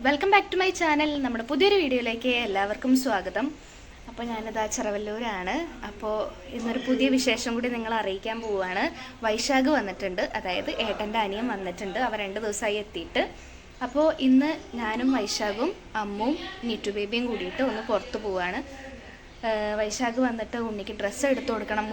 Welcome back to my channel. നമ്മുടെ പുതിയൊരു വീഡിയോയിലേക്ക് എല്ലാവർക്കും സ്വാഗതം. അപ്പോൾ ഞാനിതാ ചെറവല്ലൂരാണ്. അപ്പോൾ ഇന്നൊരു പുതിയ വിശേഷം കൂടി നിങ്ങളെ അറിയിക്കാൻ പോവുകയാണ്. വൈശാഖ് വന്നിട്ടുണ്ട്, അതായത് ഏട്ടൻ്റെ അനിയൻ വന്നിട്ടുണ്ട്. അവർ 2 ദിവസമായി എത്തിയിട്ട്. അപ്പോൾ ഇന്ന് ഞാനും വൈശാഖും അമ്മും നീറ്റു ബേബിയും കൂടിയിട്ട് ഒന്ന് പുറത്ത് പോവുകയാണ്. വൈശാഖ് വന്നിട്ട് ഉണ്ണിക്ക് ഡ്രസ്സ് എടുക്കണം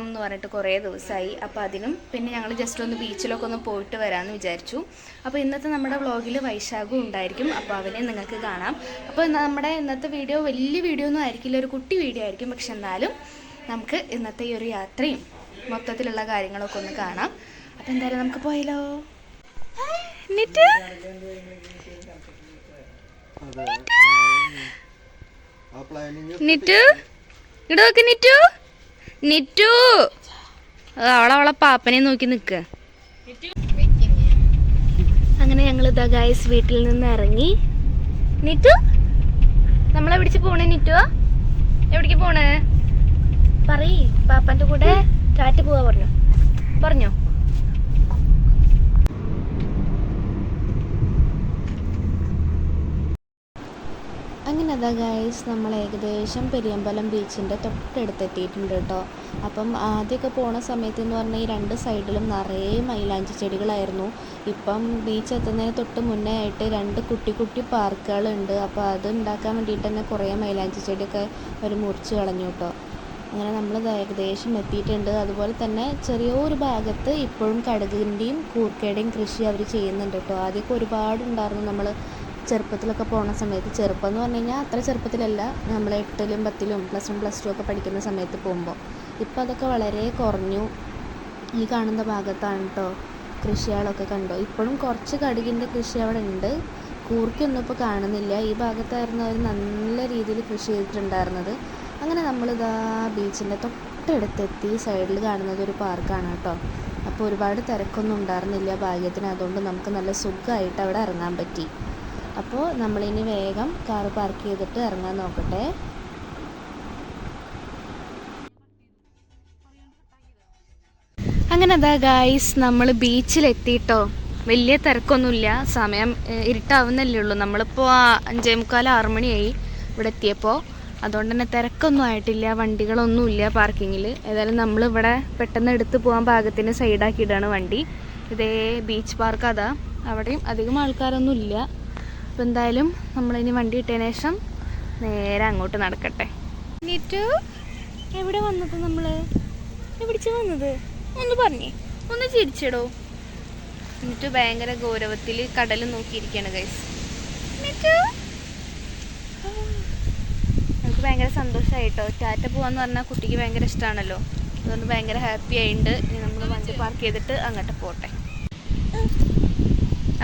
എന്ന് പറഞ്ഞിട്ട് കുറേ ദിവസമായി. അപ്പോൾ അതിനും പിന്നെ ഞങ്ങൾ ജസ്റ്റ് ഒന്ന് ബീച്ചിലൊക്കെ ഒന്ന് പോയിട്ട് വരാമെന്ന് വിചാരിച്ചു. അപ്പോൾ ഇന്നത്തെ നമ്മുടെ വ്ളോഗിൽ വൈശാഖും ഉണ്ടായിരിക്കും. അപ്പോൾ അവനെ നിങ്ങൾക്ക് കാണാം. അപ്പോൾ നമ്മുടെ ഇന്നത്തെ വീഡിയോ വലിയ വീഡിയോ ഒന്നും ആയിരിക്കില്ല, ഒരു കുട്ടി വീഡിയോ ആയിരിക്കും. പക്ഷെ എന്നാലും നമുക്ക് ഇന്നത്തെ ഈ ഒരു യാത്രയും മൊത്തത്തിലുള്ള കാര്യങ്ങളൊക്കെ ഒന്ന് കാണാം. അപ്പോൾ എന്തായാലും നമുക്ക് പോയാലോ. അവളെ പാപ്പനെ നോക്കി നിക്ക. അങ്ങനെ ഞങ്ങൾ ഇതാ ഗൈസ് വീട്ടിൽ നിന്ന് ഇറങ്ങി. നിറ്റു നമ്മളെ പിടിച്ച് പോണേ. നിറ്റു എവിടേക്ക് പോണേ? പറയ്. പാപ്പന്റെ കൂടെ ടാറ്റ പോവാ പറഞ്ഞോ. അങ്ങനെ അതാ ഗൈസ് നമ്മൾ ഏകദേശം പെരിയമ്പലം ബീച്ചിൻ്റെ തൊട്ടടുത്തെത്തിയിട്ടുണ്ട് കേട്ടോ. അപ്പം ആദ്യമൊക്കെ പോണ സമയത്ത് എന്ന് പറഞ്ഞാൽ ഈ 2 സൈഡിലും നിറയെ മൈലാഞ്ചി ചെടികളായിരുന്നു. ഇപ്പം ബീച്ച് എത്തുന്നതിന് തൊട്ട് മുന്നേ ആയിട്ട് 2 കുട്ടി പാർക്കുകളുണ്ട്. അപ്പോൾ അത് ഉണ്ടാക്കാൻ വേണ്ടിയിട്ട് തന്നെ കുറേ മൈലാഞ്ചി ചെടിയൊക്കെ അവർ മുറിച്ച് കളഞ്ഞു കേട്ടോ. അങ്ങനെ നമ്മൾ ഏകദേശം എത്തിയിട്ടുണ്ട്. അതുപോലെ തന്നെ ചെറിയൊരു ഭാഗത്ത് ഇപ്പോഴും കടുകിൻ്റെയും കൂർക്കയുടെയും കൃഷി അവർ ചെയ്യുന്നുണ്ട് കേട്ടോ. ആദ്യമൊക്കെ ഒരുപാടുണ്ടായിരുന്നു നമ്മൾ ചെറുപ്പത്തിലൊക്കെ പോകുന്ന സമയത്ത്. ചെറുപ്പം എന്ന് പറഞ്ഞു കഴിഞ്ഞാൽ അത്ര ചെറുപ്പത്തിലല്ല, നമ്മൾ 8ലും 10ലും +1 +2 ഒക്കെ പഠിക്കുന്ന സമയത്ത് പോകുമ്പോൾ. ഇപ്പോൾ അതൊക്കെ വളരെ കുറഞ്ഞു. ഈ കാണുന്ന ഭാഗത്താണ് കേട്ടോ കൃഷികളൊക്കെ കണ്ടോ. ഇപ്പോഴും കുറച്ച് കടുകിൻ്റെ കൃഷി അവിടെ ഉണ്ട്, കൂർക്കൊന്നും ഇപ്പോൾ കാണുന്നില്ല. ഈ ഭാഗത്തായിരുന്നു അവർ നല്ല രീതിയിൽ കൃഷി ചെയ്തിട്ടുണ്ടായിരുന്നത്. അങ്ങനെ നമ്മളിതാ ബീച്ചിൻ്റെ തൊട്ടടുത്തെത്തി. സൈഡിൽ കാണുന്നത് ഒരു പാർക്കാണ് കേട്ടോ. അപ്പോൾ ഒരുപാട് തിരക്കൊന്നും ഉണ്ടായിരുന്നില്ല ഭാഗ്യത്തിന്. അതുകൊണ്ട് നമുക്ക് നല്ല സുഖമായിട്ട് അവിടെ ഇറങ്ങാൻ പറ്റി. അപ്പോൾ നമ്മളിനി വേഗം കാറ് പാർക്ക് ചെയ്തിട്ട് ഇറങ്ങാൻ നോക്കട്ടെ. അങ്ങനെ അതാ ഗായ്സ് നമ്മൾ ബീച്ചിലെത്തിയിട്ടോ. വലിയ തിരക്കൊന്നുമില്ല, സമയം ഇരുട്ടാവുന്നല്ലേ ഉള്ളൂ. നമ്മളിപ്പോൾ 5:45 6 മണിയായി ഇവിടെ എത്തിയപ്പോൾ. അതുകൊണ്ട് തന്നെ തിരക്കൊന്നും ആയിട്ടില്ല, വണ്ടികളൊന്നുമില്ല പാർക്കിങ്ങിൽ. ഏതായാലും നമ്മളിവിടെ പെട്ടെന്ന് എടുത്ത് പോകാൻ പാകത്തിന് സൈഡാക്കിയിട്ടാണ് വണ്ടി. ഇതേ ബീച്ച് പാർക്ക് അതാ, അവിടെയും അധികം ആൾക്കാരൊന്നും ഇല്ല. അപ്പോൾ എന്തായാലും നമ്മളിനി വണ്ടി ഇട്ടതിന് ശേഷം നേരെ അങ്ങോട്ട് നടക്കട്ടെ. നീറ്റു എവിടെ വന്നത്? നമ്മൾ എവിടിച്ച് വന്നത്? ഒന്ന് പറഞ്ഞേ, ഒന്ന് ചിരിച്ചിടോ. നീറ്റു ഭയങ്കര ഗൗരവത്തിൽ കടൽ നോക്കിയിരിക്കുകയാണ് ഗൈസ്. നീറ്റു നമുക്ക് ഭയങ്കര സന്തോഷമായിട്ടോ. ടാറ്റ പോവാന്ന് പറഞ്ഞാൽ കുട്ടിക്ക് ഭയങ്കര ഇഷ്ടമാണല്ലോ. അതുകൊണ്ട് ഭയങ്കര ഹാപ്പി ആയിട്ടുണ്ട്. ഇനി നമ്മൾ വണ്ടി പാർക്ക് ചെയ്തിട്ട് അങ്ങോട്ട് പോട്ടെ.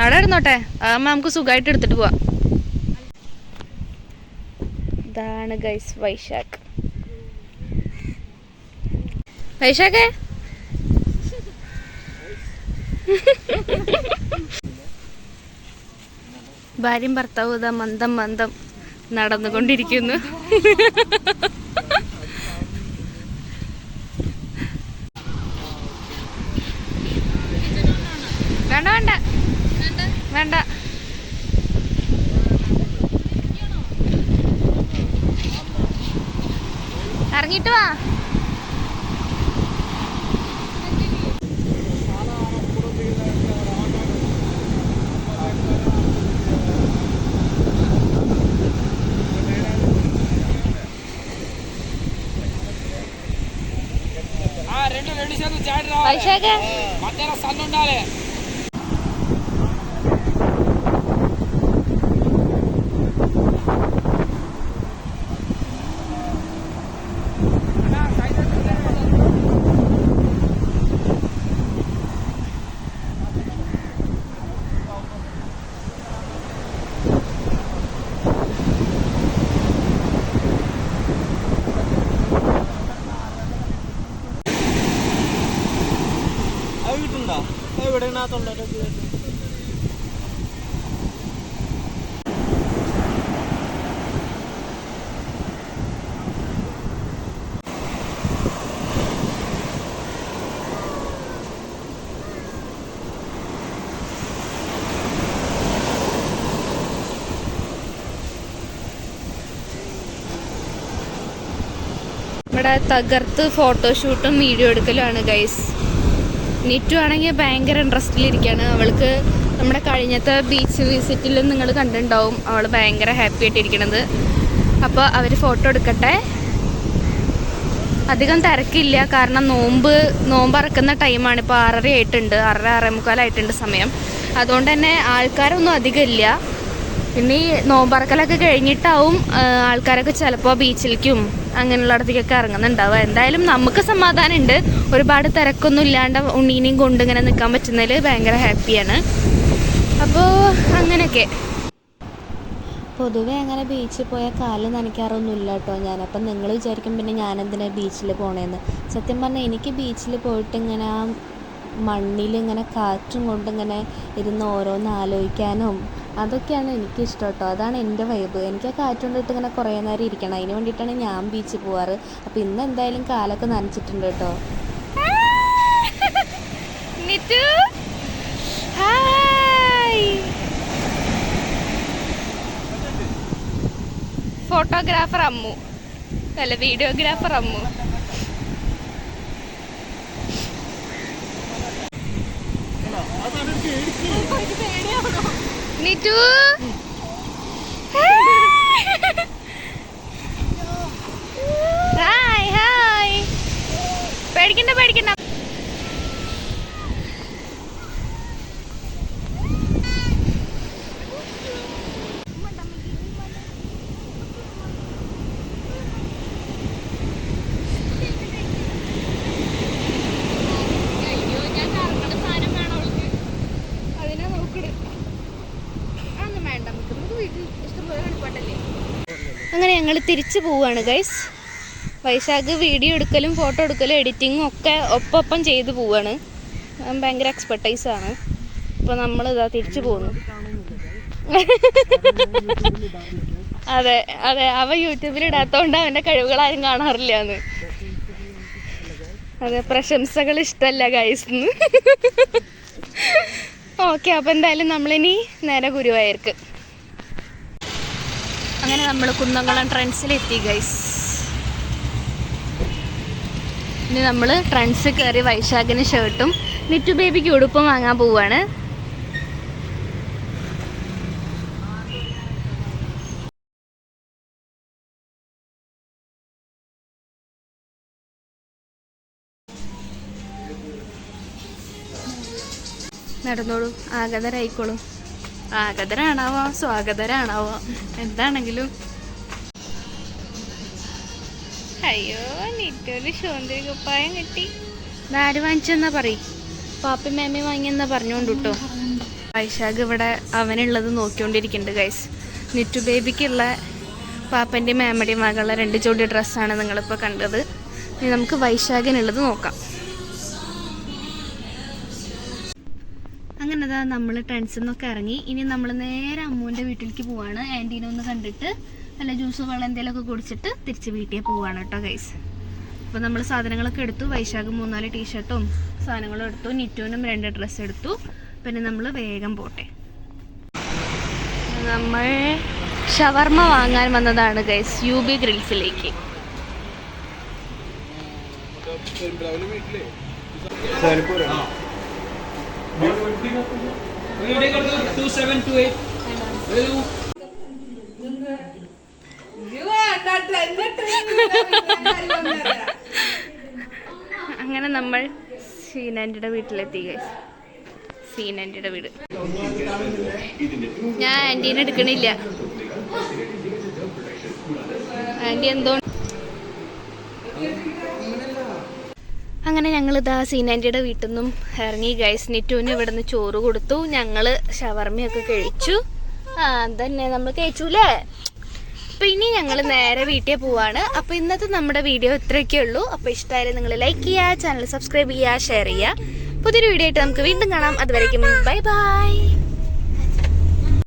അവിടെ ഇരുന്നോട്ടെ, അതാകുമ്പോൾ നമുക്ക് സുഖമായിട്ട് എടുത്തിട്ട് പോവാം. ഇതാണ് ഗൈസ് വൈശാഖ്. വൈശാഖേ ഭാര്യയും ഭർത്താവും ഇതാ മന്ദം നടന്നുകൊണ്ടിരിക്കുന്നു. വേണ്ട ഇറങ്ങിട്ട് വാ. వైశాఖ మధ్యాహ్నం సన్ ఉండాలి. ഇവിടെ ഇവിടെ തകർത്ത് ഫോട്ടോഷൂട്ടും വീഡിയോ എടുക്കലുമാണ് ഗൈസ്. നിറ്റു ആണെങ്കിൽ ഭയങ്കര ഇൻട്രസ്റ്റിലിരിക്കുകയാണ്. അവൾക്ക് നമ്മുടെ കഴിഞ്ഞത്തെ ബീച്ച് വിസിറ്റിലും നിങ്ങൾ കണ്ടിട്ടുണ്ടാവും, അവൾ ഭയങ്കര ഹാപ്പി ആയിട്ടിരിക്കണത്. അപ്പോൾ അവർ ഫോട്ടോ എടുക്കട്ടെ. അധികം തിരക്കില്ല, കാരണം നോമ്പ് അറക്കുന്ന ടൈമാണ്. ഇപ്പോൾ 6:30 ആയിട്ടുണ്ട്, 6:45 സമയം. അതുകൊണ്ട് തന്നെ ആൾക്കാരൊന്നും അധികം ഇല്ല. പിന്നെ ഈ നോമ്പറക്കലൊക്കെ കഴിഞ്ഞിട്ടാവും ആൾക്കാരൊക്കെ ചിലപ്പോൾ ബീച്ചിലേക്കും അങ്ങനെയുള്ളിടത്തേക്കൊക്കെ ഇറങ്ങുന്നുണ്ടാവുക. എന്തായാലും നമുക്ക് സമാധാനമുണ്ട്, ഒരുപാട് തിരക്കൊന്നും ഇല്ലാണ്ട് ഉണ്ണീനെയും കൊണ്ട് ഇങ്ങനെ നിൽക്കാൻ പറ്റുന്നതിൽ ഭയങ്കര ഹാപ്പിയാണ്. അപ്പോൾ അങ്ങനെയൊക്കെ. പൊതുവേ അങ്ങനെ ബീച്ചിൽ പോയാൽ കാല് നനയ്ക്കാറൊന്നുമില്ല കേട്ടോ ഞാൻ. അപ്പം നിങ്ങൾ വിചാരിക്കും പിന്നെ ഞാനെന്തിനാ ബീച്ചിൽ പോണേന്ന്. സത്യം പറഞ്ഞാൽ എനിക്ക് ബീച്ചിൽ പോയിട്ട് ഇങ്ങനെ ആ മണ്ണിലിങ്ങനെ കാറ്റും കൊണ്ടിങ്ങനെ ഇരുന്ന് ഓരോന്ന് ആലോചിക്കാനും അതൊക്കെയാണ് എനിക്കിഷ്ടം കേട്ടോ. അതാണ് എൻ്റെ വൈബ്. എനിക്ക് ആ കാറ്റ് കൊണ്ടിട്ട് ഇങ്ങനെ കുറേ നേരം ഇരിക്കണം. അതിന് വേണ്ടിയിട്ടാണ് ഞാൻ ബീച്ചിൽ പോവാറ്. അപ്പോൾ ഇന്ന് എന്തായാലും കാലൊക്കെ നനച്ചിട്ടുണ്ട് കേട്ടോ. ഫോട്ടോഗ്രാഫർ അമ്മു അല്ല, videographer Ammu. Nittu hi hi. പേടിക്കണ്ട. അങ്ങനെ ഞങ്ങൾ തിരിച്ചു പോവുകയാണ് ഗൈസ്. വൈശാഖ് വീഡിയോ എടുക്കലും ഫോട്ടോ എടുക്കലും എഡിറ്റിങ്ങും ഒക്കെ ഒപ്പം ചെയ്ത് പോവുകയാണ്. ഭയങ്കര എക്സ്പെർട്ടൈസാണ്. അപ്പോൾ നമ്മളിതാ തിരിച്ചു പോകുന്നു. അതെ, അവ യൂട്യൂബിൽ ഇടാത്തതുകൊണ്ട് അവൻ്റെ കഴിവുകളാരും കാണാറില്ല എന്ന്. അതെ, പ്രശംസകൾ ഇഷ്ടമല്ല ഗൈസ്. ഓക്കെ, അപ്പോൾ എന്തായാലും നമ്മളിനി നേരെ ഗുരുവായൂർക്ക്. അങ്ങനെ നമ്മൾ കുന്നംകുളം ട്രെൻഡ്സിലെത്തി ഗൈസ്. ഇനി നമ്മൾ ട്രെൻഡ്സ് കയറി വൈശാഖിന് ഷർട്ടും നിറ്റു ബേബിക്ക് ഉടുപ്പും വാങ്ങാൻ പോവുകയാണ്. നടന്നോളൂ, ആഗതരായിക്കോളും. ആഗതരാണാവോ സ്വാഗതരാണാവോ എന്താണെങ്കിലും. അയ്യോ, നിറ്റൊരു ശോന്തരി കുപ്പായം കിട്ടി. ആര് വാങ്ങിച്ചെന്നാ പറയും? പാപ്പി മേമ വാങ്ങിയെന്നാ പറഞ്ഞുകൊണ്ട് കേട്ടോ. വൈശാഖ് ഇവിടെ അവനുള്ളത് നോക്കിക്കൊണ്ടിരിക്കുന്നുണ്ട് ഗൈസ്. നിറ്റു ബേബിക്കുള്ള പാപ്പൻ്റെയും മേമയുടെയും മകളുടെ 2 ജോഡി ഡ്രസ്സാണ് നിങ്ങളിപ്പോൾ കണ്ടത്. ഇനി നമുക്ക് വൈശാഖിനുള്ളത് നോക്കാം. അങ്ങനെ നമ്മൾ ട്രെൻഡ്സിൽ നിന്നൊക്കെ ഇറങ്ങി. ഇനി നമ്മൾ നേരെ അമ്മൂൻ്റെ വീട്ടിലേക്ക് പോവാണ്. ആൻറ്റീനെ ഒന്ന് കണ്ടിട്ട് നല്ല ജ്യൂസ് വെള്ളം എന്തെങ്കിലുമൊക്കെ കുടിച്ചിട്ട് തിരിച്ച് വീട്ടിൽ പോവാണ് കേട്ടോ ഗൈസ്. അപ്പോൾ നമ്മൾ സാധനങ്ങളൊക്കെ എടുത്തു. വൈശാഖ് 3-4 ടീഷർട്ടും സാധനങ്ങളും എടുത്തു. നിറ്റുവിനും 2 ഡ്രസ്സ് എടുത്തു. പിന്നെ നമ്മൾ വേഗം പോട്ടെ. നമ്മൾ ഷവർമ വാങ്ങാൻ വന്നതാണ് ഗൈസ് UB ഗ്രിൽസിലേക്ക്. അങ്ങനെ നമ്മൾ സീനാൻറ്റിയുടെ വീട്ടിലെത്തി ഗൈസ്. സീനാൻറ്റിയുടെ വീട്. ഞാൻ ആൻറ്റീനെ എടുക്കണില്ല. ആൻറ്റി എന്തോ. അങ്ങനെ ഞങ്ങളിതാ സീനാൻറ്റിയുടെ വീട്ടിൽ നിന്നും ഇറങ്ങി ഗൈസ്. നിറ്റുവിന് ഇവിടെ നിന്ന് ചോറ് കൊടുത്തു. ഞങ്ങൾ ഷവർമയൊക്കെ കഴിച്ചു. അതന്നെ നമ്മൾ കഴിച്ചൂലേ. അപ്പോൾ ഇനി ഞങ്ങൾ നേരെ വീട്ടിൽ പോവാണ്. അപ്പോൾ ഇന്നത്തെ നമ്മുടെ വീഡിയോ ഇത്രയൊക്കെ ഉള്ളൂ. അപ്പോൾ ഇഷ്ടമായാലും നിങ്ങൾ ലൈക്ക് ചെയ്യുക, ചാനൽ സബ്സ്ക്രൈബ് ചെയ്യുക, ഷെയർ ചെയ്യുക. പുതിയൊരു വീഡിയോ ആയിട്ട് നമുക്ക് വീണ്ടും കാണാം. അതുവരേക്കും ബൈ ബൈ.